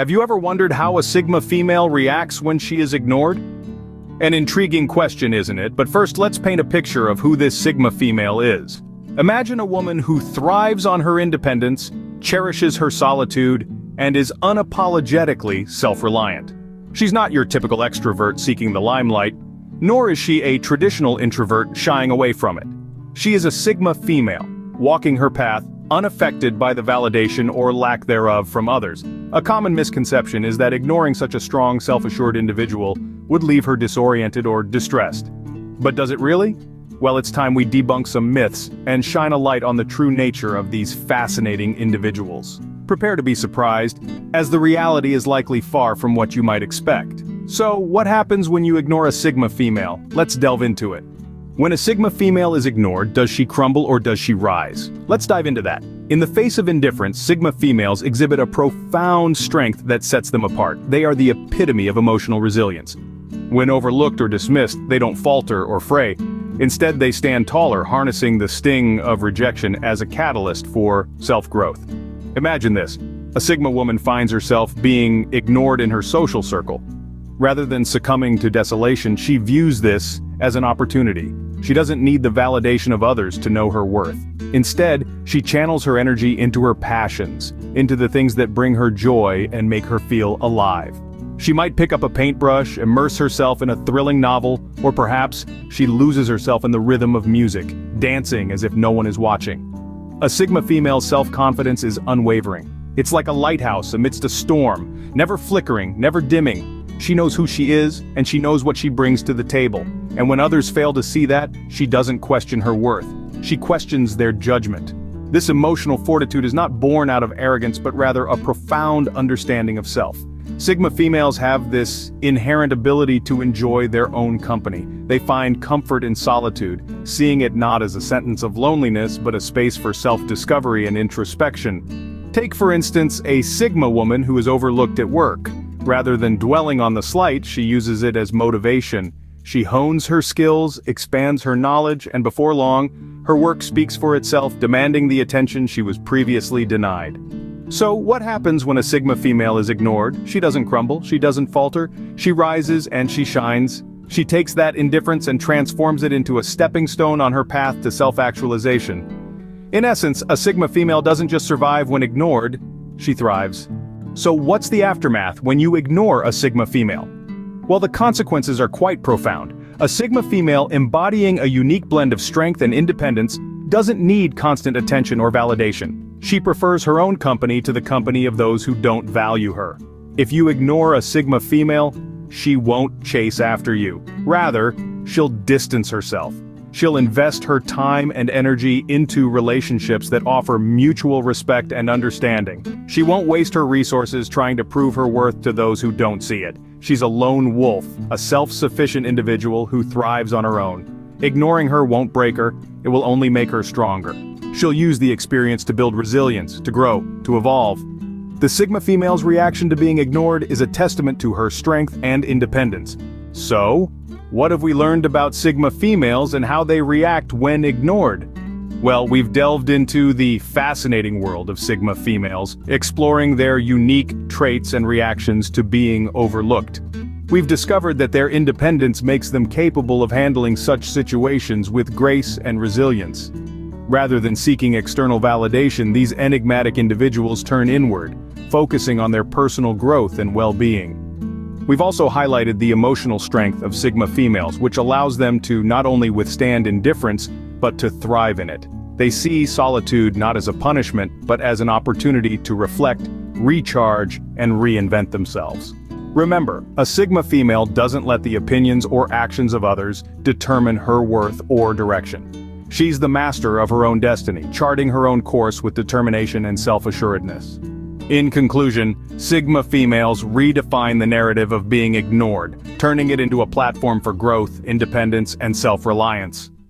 Have you ever wondered how a Sigma female reacts when she is ignored? An intriguing question, isn't it? But first, let's paint a picture of who this Sigma female is. Imagine a woman who thrives on her independence, cherishes her solitude, and is unapologetically self-reliant. She's not your typical extrovert seeking the limelight, nor is she a traditional introvert shying away from it. She is a Sigma female, walking her path, unaffected by the validation or lack thereof from others. A common misconception is that ignoring such a strong, self-assured individual would leave her disoriented or distressed. But does it really? Well, it's time we debunk some myths and shine a light on the true nature of these fascinating individuals. Prepare to be surprised, as the reality is likely far from what you might expect. So, what happens when you ignore a Sigma female? Let's delve into it. When a Sigma female is ignored, does she crumble or does she rise? Let's dive into that. In the face of indifference, Sigma females exhibit a profound strength that sets them apart. They are the epitome of emotional resilience. When overlooked or dismissed, they don't falter or fray. Instead, they stand taller, harnessing the sting of rejection as a catalyst for self-growth. Imagine this. A Sigma woman finds herself being ignored in her social circle. Rather than succumbing to desolation, she views this as an opportunity. She doesn't need the validation of others to know her worth. Instead, she channels her energy into her passions, into the things that bring her joy and make her feel alive. She might pick up a paintbrush, immerse herself in a thrilling novel, or perhaps she loses herself in the rhythm of music, dancing as if no one is watching. A Sigma female's self-confidence is unwavering. It's like a lighthouse amidst a storm, never flickering, never dimming. She knows who she is, and she knows what she brings to the table. And when others fail to see that, she doesn't question her worth. She questions their judgment. This emotional fortitude is not born out of arrogance, but rather a profound understanding of self. Sigma females have this inherent ability to enjoy their own company. They find comfort in solitude, seeing it not as a sentence of loneliness, but a space for self-discovery and introspection. Take, for instance, a Sigma woman who is overlooked at work. Rather than dwelling on the slight, she uses it as motivation. She hones her skills, expands her knowledge, and before long, her work speaks for itself, demanding the attention she was previously denied. So, what happens when a Sigma female is ignored? She doesn't crumble, she doesn't falter, she rises and she shines. She takes that indifference and transforms it into a stepping stone on her path to self-actualization. In essence, a Sigma female doesn't just survive when ignored, she thrives. So what's the aftermath when you ignore a Sigma female? Well, the consequences are quite profound. A Sigma female embodying a unique blend of strength and independence doesn't need constant attention or validation. She prefers her own company to the company of those who don't value her. If you ignore a Sigma female, she won't chase after you. Rather, she'll distance herself. She'll invest her time and energy into relationships that offer mutual respect and understanding. She won't waste her resources trying to prove her worth to those who don't see it. She's a lone wolf, a self-sufficient individual who thrives on her own. Ignoring her won't break her, it will only make her stronger. She'll use the experience to build resilience, to grow, to evolve. The Sigma female's reaction to being ignored is a testament to her strength and independence. So, what have we learned about Sigma females and how they react when ignored? Well, we've delved into the fascinating world of Sigma females, exploring their unique traits and reactions to being overlooked. We've discovered that their independence makes them capable of handling such situations with grace and resilience. Rather than seeking external validation, these enigmatic individuals turn inward, focusing on their personal growth and well-being. We've also highlighted the emotional strength of Sigma females, which allows them to not only withstand indifference, but to thrive in it. They see solitude not as a punishment, but as an opportunity to reflect, recharge, and reinvent themselves. Remember, a Sigma female doesn't let the opinions or actions of others determine her worth or direction. She's the master of her own destiny, charting her own course with determination and self-assuredness. In conclusion, Sigma females redefine the narrative of being ignored, turning it into a platform for growth, independence, and self-reliance.